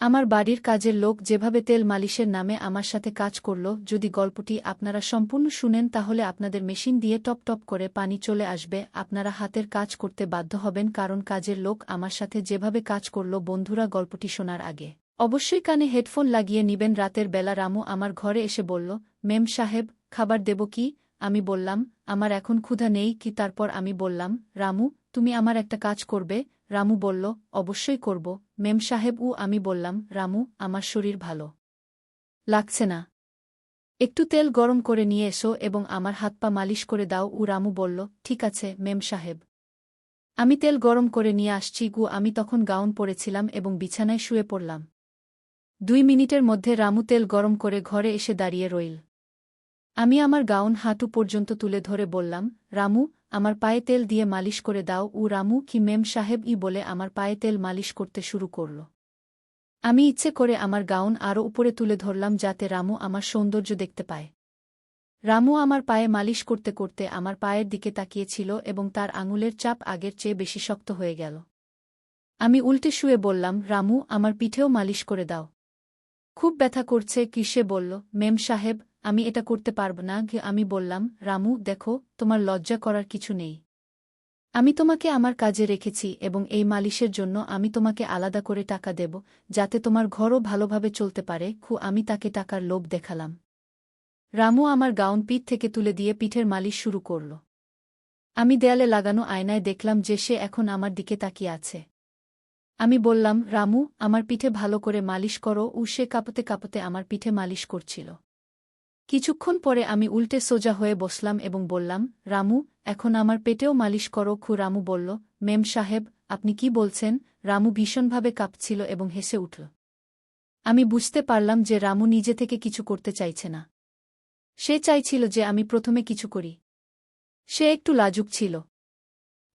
আমার বাড়ির কাজের লোক যেভাবে তেল মালিশের নামে আমার সাথে কাজ করল, যদি গল্পটি আপনারা সম্পূর্ণ শুনেন তাহলে আপনাদের মেশিন দিয়ে টপ টপ করে পানি চলে আসবে। আপনারা হাতের কাজ করতে বাধ্য হবেন, কারণ কাজের লোক আমার সাথে যেভাবে কাজ করল। বন্ধুরা, গল্পটি শোনার আগে অবশ্যই কানে হেডফোন লাগিয়ে নিবেন। রাতের বেলা রামু আমার ঘরে এসে বলল, মেম সাহেব, খাবার দেব কি? আমি বললাম, আমার এখন ক্ষুধা নেই কি। তারপর আমি বললাম, রামু, তুমি আমার একটা কাজ করবে? রামু বলল, অবশ্যই করব মেম সাহেব। আমি বললাম, রামু, আমার শরীর ভালো লাগছে না, একটু তেল গরম করে নিয়ে এসো এবং আমার হাত পা মালিশ করে দাও। রামু বলল, ঠিক আছে মেম সাহেব, আমি তেল গরম করে নিয়ে আসছি। আমি তখন গাউন পরেছিলাম এবং বিছানায় শুয়ে পড়লাম। 2 মিনিটের মধ্যে রামু তেল গরম করে ঘরে এসে দাঁড়িয়ে রইল। আমি আমার গাউন হাঁটু পর্যন্ত তুলে ধরে বললাম, রামু, আমার পায়ে তেল দিয়ে মালিশ করে দাও। রামু কি মেম সাহেব বলে আমার পায়ে তেল মালিশ করতে শুরু করল। আমি ইচ্ছে করে আমার গাউন আরও উপরে তুলে ধরলাম যাতে রামু আমার সৌন্দর্য দেখতে পায়। রামু আমার পায়ে মালিশ করতে করতে আমার পায়ের দিকে তাকিয়েছিল এবং তার আঙুলের চাপ আগের চেয়ে বেশি শক্ত হয়ে গেল। আমি উল্টে শুয়ে বললাম, রামু, আমার পিঠেও মালিশ করে দাও, খুব ব্যথা করছে কি। সে বলল, মেম সাহেব, আমি এটা করতে পারব না। আমি বললাম, রামু, দেখো, তোমার লজ্জা করার কিছু নেই। আমি তোমাকে আমার কাজে রেখেছি এবং এই মালিশের জন্য আমি তোমাকে আলাদা করে টাকা দেব, যাতে তোমার ঘরও ভালোভাবে চলতে পারে। আমি তাকে টাকার লোভ দেখালাম। রামু আমার গাউন পিঠ থেকে তুলে দিয়ে পিঠের মালিশ শুরু করল। আমি দেয়ালে লাগানো আয়নায় দেখলাম যে সে এখন আমার দিকে তাকিয়ে আছে। আমি বললাম, রামু, আমার পিঠে ভালো করে মালিশ করো। সে কাঁপতে কাঁপতে আমার পিঠে মালিশ করছিল। কিছুক্ষণ পরে আমি উল্টে সোজা হয়ে বসলাম এবং বললাম, রামু, এখন আমার পেটেও মালিশ করো। রামু বলল, মেম সাহেব, আপনি কি বলছেন? রামু ভীষণভাবে কাঁপছিল এবং হেসে উঠল। আমি বুঝতে পারলাম যে রামু নিজে থেকে কিছু করতে চাইছে না। সে চাইছিল যে আমি প্রথমে কিছু করি। সে একটু লাজুক ছিল।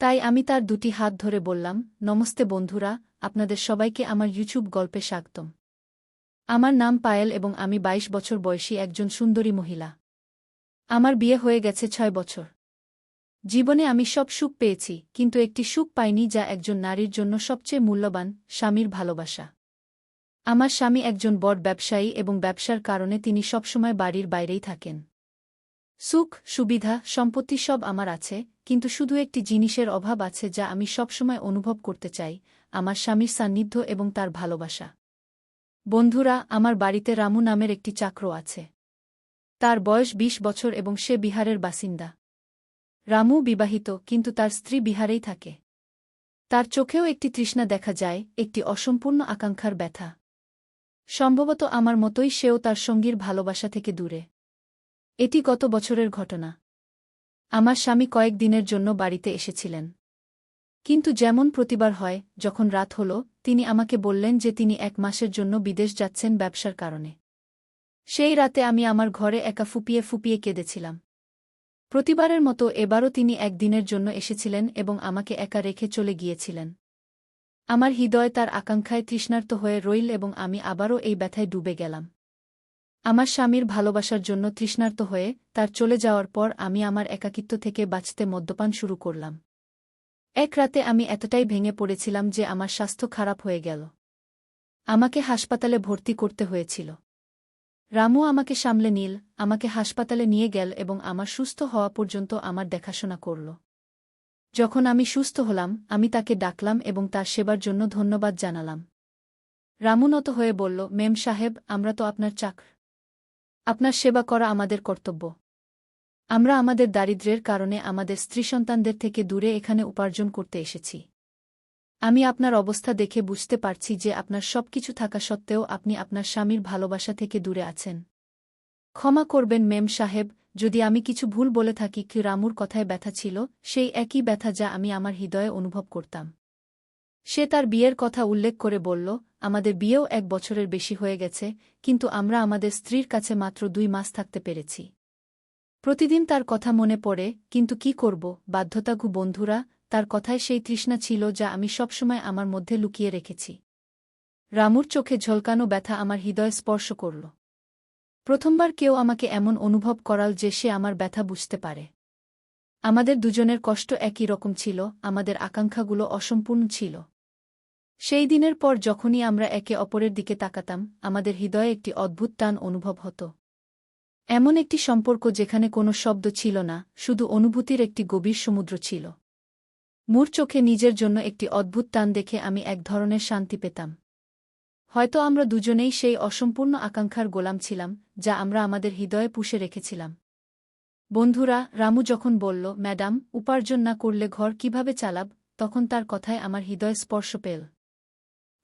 তাই আমি তার 2টি হাত ধরে বললাম, নমস্তে বন্ধুরা, আপনাদের সবাইকে আমার ইউটিউব গল্পে স্বাগতম। আমার নাম পায়েল এবং আমি 22 বছর বয়সী একজন সুন্দরী মহিলা। আমার বিয়ে হয়ে গেছে 6 বছর। জীবনে আমি সব সুখ পেয়েছি, কিন্তু একটি সুখ পাইনি যা একজন নারীর জন্য সবচেয়ে মূল্যবান, স্বামীর ভালোবাসা। আমার স্বামী একজন বড় ব্যবসায়ী এবং ব্যবসার কারণে তিনি সবসময় বাড়ির বাইরেই থাকেন। সুখ, সুবিধা, সম্পত্তি সব আমার আছে, কিন্তু শুধু একটি জিনিসের অভাব আছে যা আমি সবসময় অনুভব করতে চাই, আমার স্বামীর সান্নিধ্য এবং তার ভালোবাসা। বন্ধুরা, আমার বাড়িতে রামু নামের একটি চাকর আছে। তার বয়স 20 বছর এবং সে বিহারের বাসিন্দা। রামু বিবাহিত, কিন্তু তার স্ত্রী বিহারেই থাকে। তার চোখেও একটি তৃষ্ণা দেখা যায়, একটি অসম্পূর্ণ আকাঙ্ক্ষার ব্যথা। সম্ভবত আমার মতোই সেও তার সঙ্গীর ভালোবাসা থেকে দূরে। এটি গত বছরের ঘটনা। আমার স্বামী কয়েক দিনের জন্য বাড়িতে এসেছিলেন। কিন্তু যেমন প্রতিবার হয়, যখন রাত হল, তিনি আমাকে বললেন যে তিনি 1 মাসের জন্য বিদেশ যাচ্ছেন ব্যবসার কারণে। সেই রাতে আমি আমার ঘরে একা ফুপিয়ে ফুপিয়ে কেঁদেছিলাম। প্রতিবারের মতো এবারও তিনি 1 দিনের জন্য এসেছিলেন এবং আমাকে একা রেখে চলে গিয়েছিলেন। আমার হৃদয় তার আকাঙ্ক্ষায় তৃষ্ণার্ত হয়ে রইল এবং আমি আবারও এই ব্যথায় ডুবে গেলাম। আমার স্বামীর ভালোবাসার জন্য তৃষ্ণার্ত হয়ে তার চলে যাওয়ার পর আমি আমার একাকিত্ব থেকে বাঁচতে মদ্যপান শুরু করলাম। এক রাতে আমি এতটাই ভেঙে পড়েছিলাম যে আমার স্বাস্থ্য খারাপ হয়ে গেল। আমাকে হাসপাতালে ভর্তি করতে হয়েছিল। রামু আমাকে সামলে নিল, আমাকে হাসপাতালে নিয়ে গেল এবং আমার সুস্থ হওয়া পর্যন্ত আমার দেখাশোনা করল। যখন আমি সুস্থ হলাম, আমি তাকে ডাকলাম এবং তার সেবার জন্য ধন্যবাদ জানালাম। রামু নত হয়ে বলল, মেম সাহেব, আমরা তো আপনার চাকর। আপনার সেবা করা আমাদের কর্তব্য। আমরা আমাদের দারিদ্র্যের কারণে আমাদের স্ত্রী সন্তানদের থেকে দূরে এখানে উপার্জন করতে এসেছি। আমি আপনার অবস্থা দেখে বুঝতে পারছি যে আপনার সবকিছু থাকা সত্ত্বেও আপনি আপনার স্বামীর ভালোবাসা থেকে দূরে আছেন। ক্ষমা করবেন মেম সাহেব, যদি আমি কিছু ভুল বলে থাকি। রামুর কথায় ব্যথা ছিল, সেই একই ব্যথা যা আমি আমার হৃদয়ে অনুভব করতাম। সে তার বিয়ের কথা উল্লেখ করে বলল, আমাদের বিয়েও 1 বছরের বেশি হয়ে গেছে, কিন্তু আমরা আমাদের স্ত্রীর কাছে মাত্র 2 মাস থাকতে পেরেছি। প্রতিদিন তার কথা মনে পড়ে, কিন্তু কি করব, বাধ্যতা। বন্ধুরা, তার কথায় সেই তৃষ্ণা ছিল যা আমি সবসময় আমার মধ্যে লুকিয়ে রেখেছি। রামুর চোখে ঝলকানো ব্যথা আমার হৃদয় স্পর্শ করল। প্রথমবার কেউ আমাকে এমন অনুভব করাল যে সে আমার ব্যথা বুঝতে পারে। আমাদের দুজনের কষ্ট একই রকম ছিল, আমাদের আকাঙ্ক্ষাগুলো অসম্পূর্ণ ছিল। সেই দিনের পর যখনই আমরা একে অপরের দিকে তাকাতাম আমাদের হৃদয়ে একটি অদ্ভুত টান অনুভব হতো। এমন একটি সম্পর্ক যেখানে কোনো শব্দ ছিল না, শুধু অনুভূতির একটি গভীর সমুদ্র ছিল। মোর চোখে নিজের জন্য একটি অদ্ভুত টান দেখে আমি এক ধরনের শান্তি পেতাম। হয়তো আমরা দুজনেই সেই অসম্পূর্ণ আকাঙ্ক্ষার গোলাম ছিলাম যা আমরা আমাদের হৃদয়ে পুষে রেখেছিলাম। বন্ধুরা, রামু যখন বলল, ম্যাডাম, উপার্জন না করলে ঘর কিভাবে চালাব, তখন তার কথায় আমার হৃদয় স্পর্শ পেল।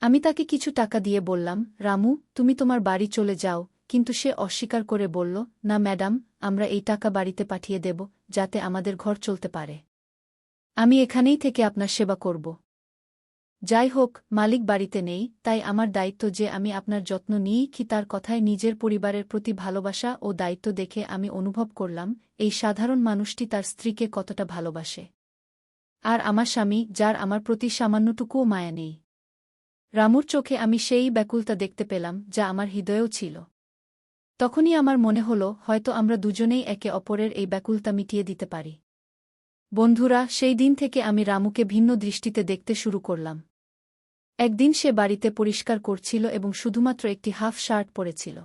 আমি তাকে কিছু টাকা দিয়ে বললাম, রামু, তুমি তোমার বাড়ি চলে যাও, কিন্তু সে অস্বীকার করে বলল, না ম্যাডাম, আমরা এই টাকা বাড়িতে পাঠিয়ে দেব, যাতে আমাদের ঘর চলতে পারে। আমি এখানেই থেকে আপনার সেবা করব। যাই হোক, মালিক বাড়িতে নেই, তাই আমার দায়িত্ব যে আমি আপনার যত্ন নিই কি। তার কথায় নিজের পরিবারের প্রতি ভালোবাসা ও দায়িত্ব দেখে আমি অনুভব করলাম এই সাধারণ মানুষটি তার স্ত্রীকে কতটা ভালোবাসে। আর আমার স্বামী, যার আমার প্রতি সামান্যটুকুও মায়া নেই। রামুর চোখে আমি সেই ব্যাকুলতা দেখতে পেলাম যা আমার হৃদয়েও ছিল। তখনই আমার মনে হল হয়তো আমরা দুজনেই একে অপরের এই ব্যাকুলতা মিটিয়ে দিতে পারি। বন্ধুরা, সেই দিন থেকে আমি রামুকে ভিন্ন দৃষ্টিতে দেখতে শুরু করলাম। একদিন সে বাড়িতে পরিষ্কার করছিল এবং শুধুমাত্র একটি হাফ শার্ট পরেছিল।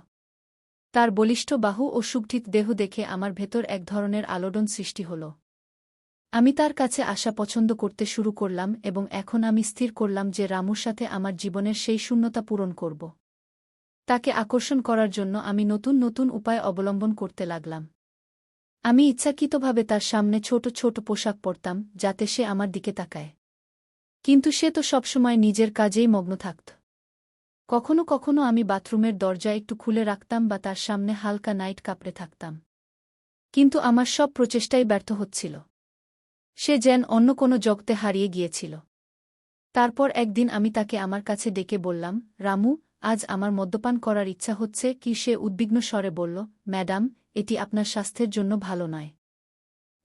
তার বলিষ্ঠ বাহু ও সুগঠিত দেহ দেখে আমার ভেতর এক ধরনের আলোড়ন সৃষ্টি হল। আমি তার কাছে আসা পছন্দ করতে শুরু করলাম এবং এখন আমি স্থির করলাম যে রামুর সাথে আমার জীবনের সেই শূন্যতা পূরণ করব। তাকে আকর্ষণ করার জন্য আমি নতুন নতুন উপায় অবলম্বন করতে লাগলাম। আমি ইচ্ছাকৃতভাবে তার সামনে ছোট ছোট পোশাক পরতাম যাতে সে আমার দিকে তাকায়। কিন্তু সে তো সবসময় নিজের কাজেই মগ্ন থাকত। কখনো কখনো আমি বাথরুমের দরজা একটু খুলে রাখতাম বা তার সামনে হালকা নাইট কাপড়ে থাকতাম। কিন্তু আমার সব প্রচেষ্টাই ব্যর্থ হচ্ছিল। সে যেন অন্য কোনো জগতে হারিয়ে গিয়েছিল। তারপর একদিন আমি তাকে আমার কাছে ডেকে বললাম, রামু, আজ আমার মদ্যপান করার ইচ্ছা হচ্ছে কি। সে উদ্বিগ্ন স্বরে বলল, ম্যাডাম, এটি আপনার স্বাস্থ্যের জন্য ভালো নয়।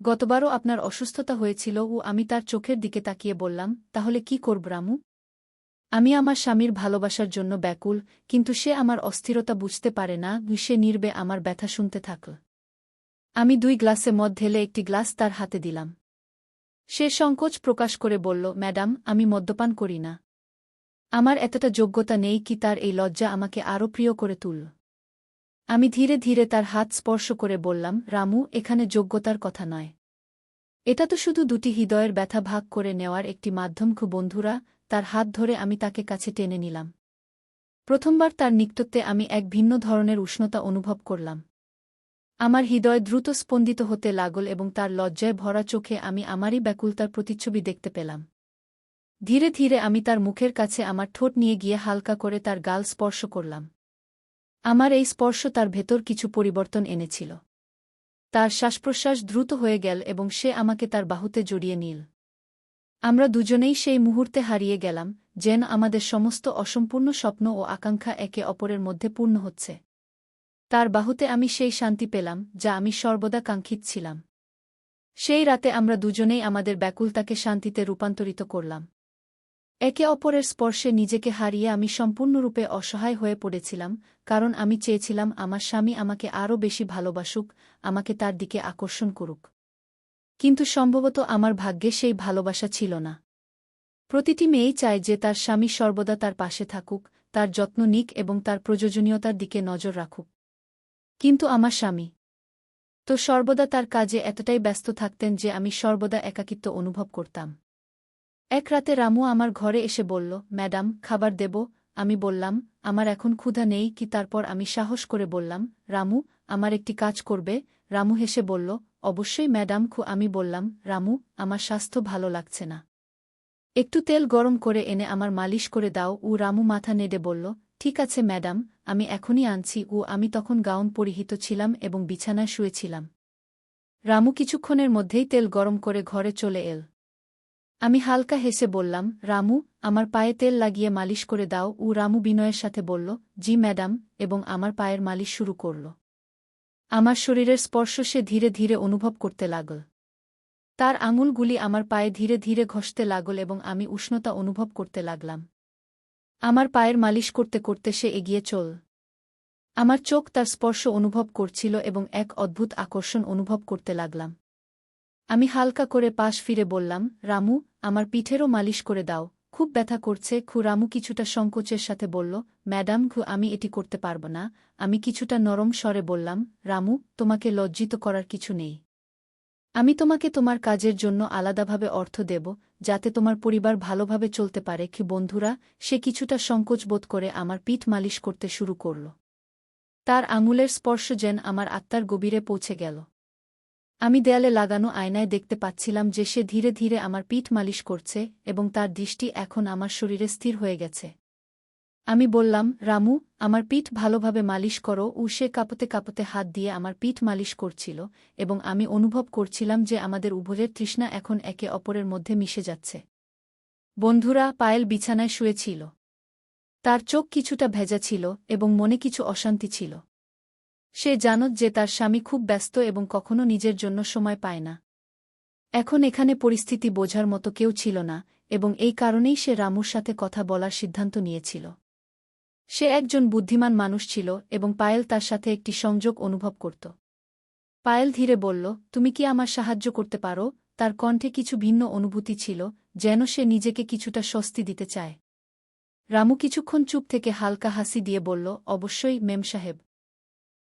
গতবারও আপনার অসুস্থতা হয়েছিল। ও আমি তার চোখের দিকে তাকিয়ে বললাম, তাহলে কি করব রামু? আমি আমার স্বামীর ভালোবাসার জন্য ব্যাকুল, কিন্তু সে আমার অস্থিরতা বুঝতে পারে না। সে নীরবে আমার ব্যথা শুনতে থাকল। আমি 2 গ্লাসে মদ ঢেলে একটি গ্লাস তার হাতে দিলাম। সে সংকোচ প্রকাশ করে বলল, ম্যাডাম, আমি মদ্যপান করি না। আমার এতটা যোগ্যতা নেই কি। তার এই লজ্জা আমাকে আরও প্রিয় করে তুলল। আমি ধীরে ধীরে তার হাত স্পর্শ করে বললাম, রামু, এখানে যোগ্যতার কথা নয়। এটা তো শুধু দুটি হৃদয়ের ব্যথা ভাগ করে নেওয়ার একটি মাধ্যম। বন্ধুরা, তার হাত ধরে আমি তাকে কাছে টেনে নিলাম। প্রথমবার তার নিকটত্বে আমি এক ভিন্ন ধরনের উষ্ণতা অনুভব করলাম। আমার হৃদয় দ্রুত স্পন্দিত হতে লাগল এবং তার লজ্জায় ভরা চোখে আমি আমারই ব্যাকুলতার প্রতিচ্ছবি দেখতে পেলাম। ধীরে ধীরে আমি তার মুখের কাছে আমার ঠোঁট নিয়ে গিয়ে হালকা করে তার গাল স্পর্শ করলাম। আমার এই স্পর্শ তার ভেতর কিছু পরিবর্তন এনেছিল। তার শ্বাসপ্রশ্বাস দ্রুত হয়ে গেল এবং সে আমাকে তার বাহুতে জড়িয়ে নিল। আমরা দুজনেই সেই মুহূর্তে হারিয়ে গেলাম, যেন আমাদের সমস্ত অসম্পূর্ণ স্বপ্ন ও আকাঙ্ক্ষা একে অপরের মধ্যে পূর্ণ হচ্ছে। তার বাহুতে আমি সেই শান্তি পেলাম যা আমি সর্বদা কাঙ্ক্ষিত ছিলাম। সেই রাতে আমরা দুজনেই আমাদের ব্যাকুলতাকে শান্তিতে রূপান্তরিত করলাম। একে অপরের স্পর্শে নিজেকে হারিয়ে আমি সম্পূর্ণরূপে অসহায় হয়ে পড়েছিলাম, কারণ আমি চেয়েছিলাম আমার স্বামী আমাকে আরও বেশি ভালোবাসুক, আমাকে তার দিকে আকর্ষণ করুক। কিন্তু সম্ভবত আমার ভাগ্যে সেই ভালোবাসা ছিল না। প্রতিটি মেয়েই চায় যে তার স্বামী সর্বদা তার পাশে থাকুক, তার যত্ন নিক এবং তার প্রয়োজনীয়তার দিকে নজর রাখুক। কিন্তু আমার স্বামী তো সর্বদা তার কাজে এতটাই ব্যস্ত থাকতেন যে আমি সর্বদা একাকিত্ব অনুভব করতাম। এক রাতে রামু আমার ঘরে এসে বলল, ম্যাডাম, খাবার দেব? আমি বললাম, আমার এখন ক্ষুধা নেই কি। তারপর আমি সাহস করে বললাম, রামু, আমার একটি কাজ করবে? রামু হেসে বলল, অবশ্যই ম্যাডাম। আমি বললাম, রামু, আমার স্বাস্থ্য ভালো লাগছে না। একটু তেল গরম করে এনে আমার মালিশ করে দাও। রামু মাথা নেড়ে বলল, ঠিক আছে ম্যাডাম, আমি এখনই আনছি। আমি তখন গাউন পরিহিত ছিলাম এবং বিছানায় শুয়েছিলাম। রামু কিছুক্ষণের মধ্যেই তেল গরম করে ঘরে চলে এল। আমি হালকা হেসে বললাম, রামু, আমার পায়ে তেল লাগিয়ে মালিশ করে দাও। রামু বিনয়ের সাথে বলল, জি ম্যাডাম, এবং আমার পায়ের মালিশ শুরু করল। আমার শরীরের স্পর্শ সে ধীরে ধীরে অনুভব করতে লাগল। তার আঙুলগুলি আমার পায়ে ধীরে ধীরে ঘষতে লাগল এবং আমি উষ্ণতা অনুভব করতে লাগলাম। আমার পায়ের মালিশ করতে করতে সে এগিয়ে চল। আমার চোখ তার স্পর্শ অনুভব করছিল এবং এক অদ্ভুত আকর্ষণ অনুভব করতে লাগলাম। আমি হালকা করে পাশ ফিরে বললাম, রামু, আমার পিঠেরও মালিশ করে দাও। খুব ব্যথা করছে। রামু কিছুটা সংকোচের সাথে বলল, ম্যাডাম আমি এটি করতে পারব না। আমি কিছুটা নরম স্বরে বললাম, রামু, তোমাকে লজ্জিত করার কিছু নেই। আমি তোমাকে তোমার কাজের জন্য আলাদাভাবে অর্থ দেব, যাতে তোমার পরিবার ভালোভাবে চলতে পারে। বন্ধুরা, সে কিছুটা সংকোচ বোধ করে আমার পিঠ মালিশ করতে শুরু করল। তার আঙুলের স্পর্শ যেন আমার আত্মার গভীরে পৌঁছে গেল। আমি দেয়ালে লাগানো আয়নায় দেখতে পাচ্ছিলাম যে সে ধীরে ধীরে আমার পিঠ মালিশ করছে এবং তার দৃষ্টি এখন আমার শরীরে স্থির হয়ে গেছে। আমি বললাম, রামু, আমার পিঠ ভালোভাবে মালিশ করো। সে কাঁপতে কাঁপতে হাত দিয়ে আমার পিঠ মালিশ করছিল এবং আমি অনুভব করছিলাম যে আমাদের উভয়ের তৃষ্ণা এখন একে অপরের মধ্যে মিশে যাচ্ছে। বন্ধুরা, পায়েল বিছানায় শুয়েছিল। তার চোখ কিছুটা ভেজা ছিল এবং মনে কিছু অশান্তি ছিল। সে জানত যে তার স্বামী খুব ব্যস্ত এবং কখনো নিজের জন্য সময় পায় না। এখন এখানে পরিস্থিতি বোঝার মতো কেউ ছিল না এবং এই কারণেই সে রামুর সাথে কথা বলার সিদ্ধান্ত নিয়েছিল। সে একজন বুদ্ধিমান মানুষ ছিল এবং পায়েল তার সাথে একটি সংযোগ অনুভব করত। পায়েল ধীরে বলল, তুমি কি আমার সাহায্য করতে পারো? তার কণ্ঠে কিছু ভিন্ন অনুভূতি ছিল, যেন সে নিজেকে কিছুটা স্বস্তি দিতে চায়। রামু কিছুক্ষণ চুপ থেকে হালকা হাসি দিয়ে বলল, অবশ্যই মেম সাহেব।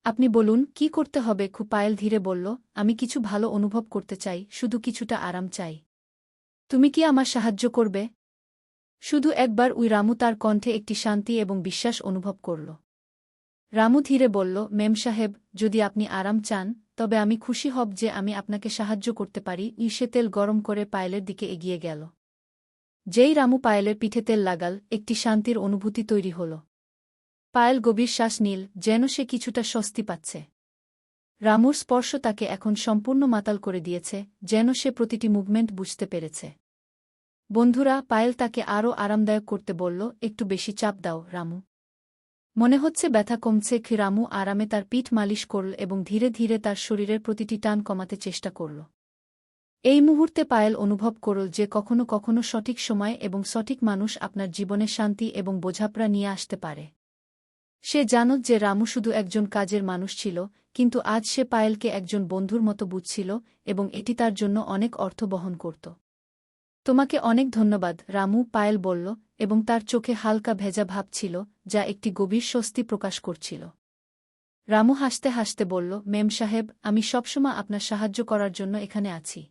আপনি বলুন, কি করতে হবে? পায়েল ধীরে বলল, আমি কিছু ভালো অনুভব করতে চাই, শুধু কিছুটা আরাম চাই। তুমি কি আমার সাহায্য করবে? শুধু একবার? রামু তার কণ্ঠে একটি শান্তি এবং বিশ্বাস অনুভব করল। রামু ধীরে বলল, মেম সাহেব, যদি আপনি আরাম চান, তবে আমি খুশি হব যে আমি আপনাকে সাহায্য করতে পারি। সে তেল গরম করে পায়েলের দিকে এগিয়ে গেল। যেই রামু পায়েলের পিঠে তেল লাগাল, একটি শান্তির অনুভূতি তৈরি হল। পায়েল গভীর শ্বাস নিল, যেন সে কিছুটা স্বস্তি পাচ্ছে। রামুর স্পর্শ তাকে এখন সম্পূর্ণ মাতাল করে দিয়েছে, যেন সে প্রতিটি মুভমেন্ট বুঝতে পেরেছে। বন্ধুরা, পায়েল তাকে আরও আরামদায়ক করতে বলল, একটু বেশি চাপ দাও রামু। মনে হচ্ছে ব্যথা কমছে। রামু আরামে তার পিঠ মালিশ করল এবং ধীরে ধীরে তার শরীরের প্রতিটি টান কমাতে চেষ্টা করল। এই মুহূর্তে পায়েল অনুভব করল যে কখনো কখনো সঠিক সময় এবং সঠিক মানুষ আপনার জীবনে শান্তি এবং বোঝাপড়া নিয়ে আসতে পারে। সে জানত যে রামু শুধু একজন কাজের মানুষ ছিল, কিন্তু আজ সে পায়েলকে একজন বন্ধুর মতো বুঝছিল এবং এটি তার জন্য অনেক অর্থ বহন করত। তোমাকে অনেক ধন্যবাদ রামু, পায়েল বলল এবং তার চোখে হালকা ভেজা ভাব ছিল, যা একটি গভীর স্বস্তি প্রকাশ করছিল। রামু হাসতে হাসতে বলল, মেম সাহেব, আমি সবসময় আপনার সাহায্য করার জন্য এখানে আছি।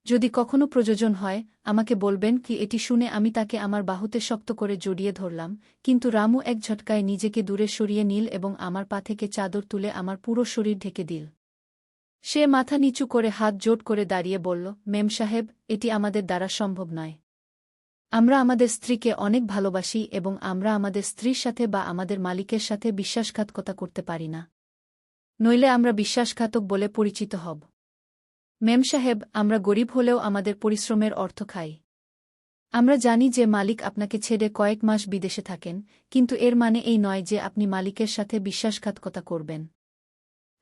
যদি কখনো প্রয়োজন হয়, আমাকে বলবেন। এটি শুনে আমি তাকে আমার বাহুতে শক্ত করে জড়িয়ে ধরলাম, কিন্তু রামু এক ঝটকায় নিজেকে দূরে সরিয়ে নিল এবং আমার পা থেকে চাদর তুলে আমার পুরো শরীর ঢেকে দিল। সে মাথা নিচু করে হাত জোট করে দাঁড়িয়ে বলল, মেম সাহেব, এটি আমাদের দ্বারা সম্ভব নয়। আমরা আমাদের স্ত্রীকে অনেক ভালোবাসি এবং আমরা আমাদের স্ত্রীর সাথে বা আমাদের মালিকের সাথে বিশ্বাসঘাতকতা করতে পারি না। নইলে আমরা বিশ্বাসঘাতক বলে পরিচিত হব। মেম সাহেব, আমরা গরিব হলেও আমাদের পরিশ্রমের অর্থ খাই। আমরা জানি যে মালিক আপনাকে ছেড়ে কয়েক মাস বিদেশে থাকেন, কিন্তু এর মানে এই নয় যে আপনি মালিকের সাথে বিশ্বাসঘাতকতা করবেন।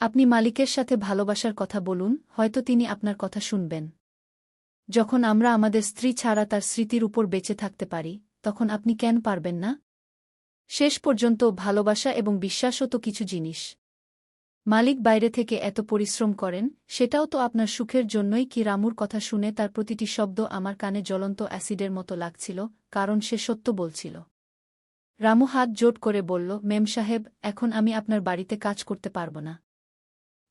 আপনি মালিকের সাথে ভালোবাসার কথা বলুন, হয়তো তিনি আপনার কথা শুনবেন। যখন আমরা আমাদের স্ত্রী ছাড়া তার স্মৃতির উপর বেঁচে থাকতে পারি, তখন আপনি কেন পারবেন না? শেষ পর্যন্ত ভালোবাসা এবং বিশ্বাসও তো কিছু জিনিস। মালিক বাইরে থেকে এত পরিশ্রম করেন, সেটাও তো আপনার সুখের জন্যই। রামুর কথা শুনে তার প্রতিটি শব্দ আমার কানে জ্বলন্ত অ্যাসিডের মতো লাগছিল, কারণ সে সত্য বলছিল। রামু হাত জোট করে বলল, মেম সাহেব, এখন আমি আপনার বাড়িতে কাজ করতে পারব না।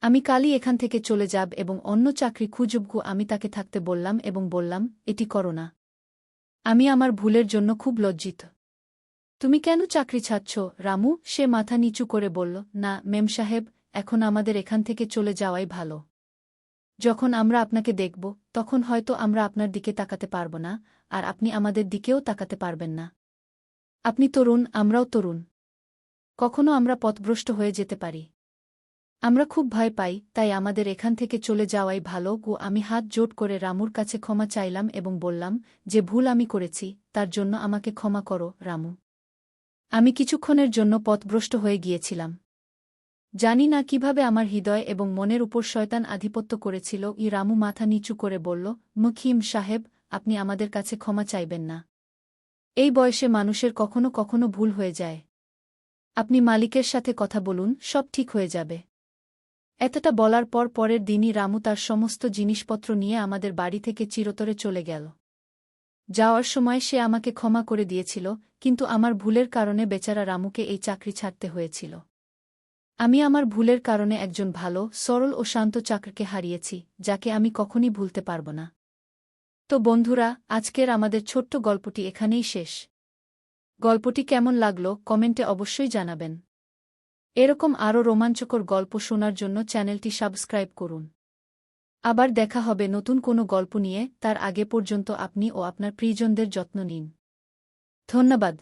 আমি কালই এখান থেকে চলে যাব এবং অন্য চাকরি খুঁজব। আমি তাকে থাকতে বললাম এবং বললাম, এটি করো না। আমি আমার ভুলের জন্য খুব লজ্জিত। তুমি কেন চাকরি ছাড়ছ রামু? সে মাথা নিচু করে বলল, না মেম সাহেব, এখন আমাদের এখান থেকে চলে যাওয়াই ভালো। যখন আমরা আপনাকে দেখব, তখন হয়তো আমরা আপনার দিকে তাকাতে পারব না, আর আপনি আমাদের দিকেও তাকাতে পারবেন না। আপনি তরুণ, আমরাও তরুণ। কখনো আমরা পথভ্রষ্ট হয়ে যেতে পারি। আমরা খুব ভয় পাই, তাই আমাদের এখান থেকে চলে যাওয়াই ভালো। আমি হাত জোট করে রামুর কাছে ক্ষমা চাইলাম এবং বললাম, যে ভুল আমি করেছি, তার জন্য আমাকে ক্ষমা করো রামু। আমি কিছুক্ষণের জন্য পথভ্রষ্ট হয়ে গিয়েছিলাম। জানি না কিভাবে আমার হৃদয় এবং মনের উপর শয়তান আধিপত্য করেছিল। রামু মাথা নিচু করে বলল, মুখিম সাহেব, আপনি আমাদের কাছে ক্ষমা চাইবেন না। এই বয়সে মানুষের কখনো কখনো ভুল হয়ে যায়। আপনি মালিকের সাথে কথা বলুন, সব ঠিক হয়ে যাবে। এতটা বলার পর পরের দিনই রামু তার সমস্ত জিনিসপত্র নিয়ে আমাদের বাড়ি থেকে চিরতরে চলে গেল। যাওয়ার সময় সে আমাকে ক্ষমা করে দিয়েছিল, কিন্তু আমার ভুলের কারণে বেচারা রামুকে এই চাকরি ছাড়তে হয়েছিল। আমি আমার ভুলের কারণে একজন ভালো, সরল ও শান্ত চাকরকে হারিয়েছি, যাকে আমি কখনই ভুলতে পারব না। তো বন্ধুরা, আজকের আমাদের ছোট্ট গল্পটি এখানেই শেষ। গল্পটি কেমন লাগলো কমেন্টে অবশ্যই জানাবেন। এরকম আরও রোমাঞ্চকর গল্প শোনার জন্য চ্যানেলটি সাবস্ক্রাইব করুন। আবার দেখা হবে নতুন কোনো গল্প নিয়ে, তার আগে পর্যন্ত আপনি ও আপনার প্রিয়জনদের যত্ন নিন। ধন্যবাদ।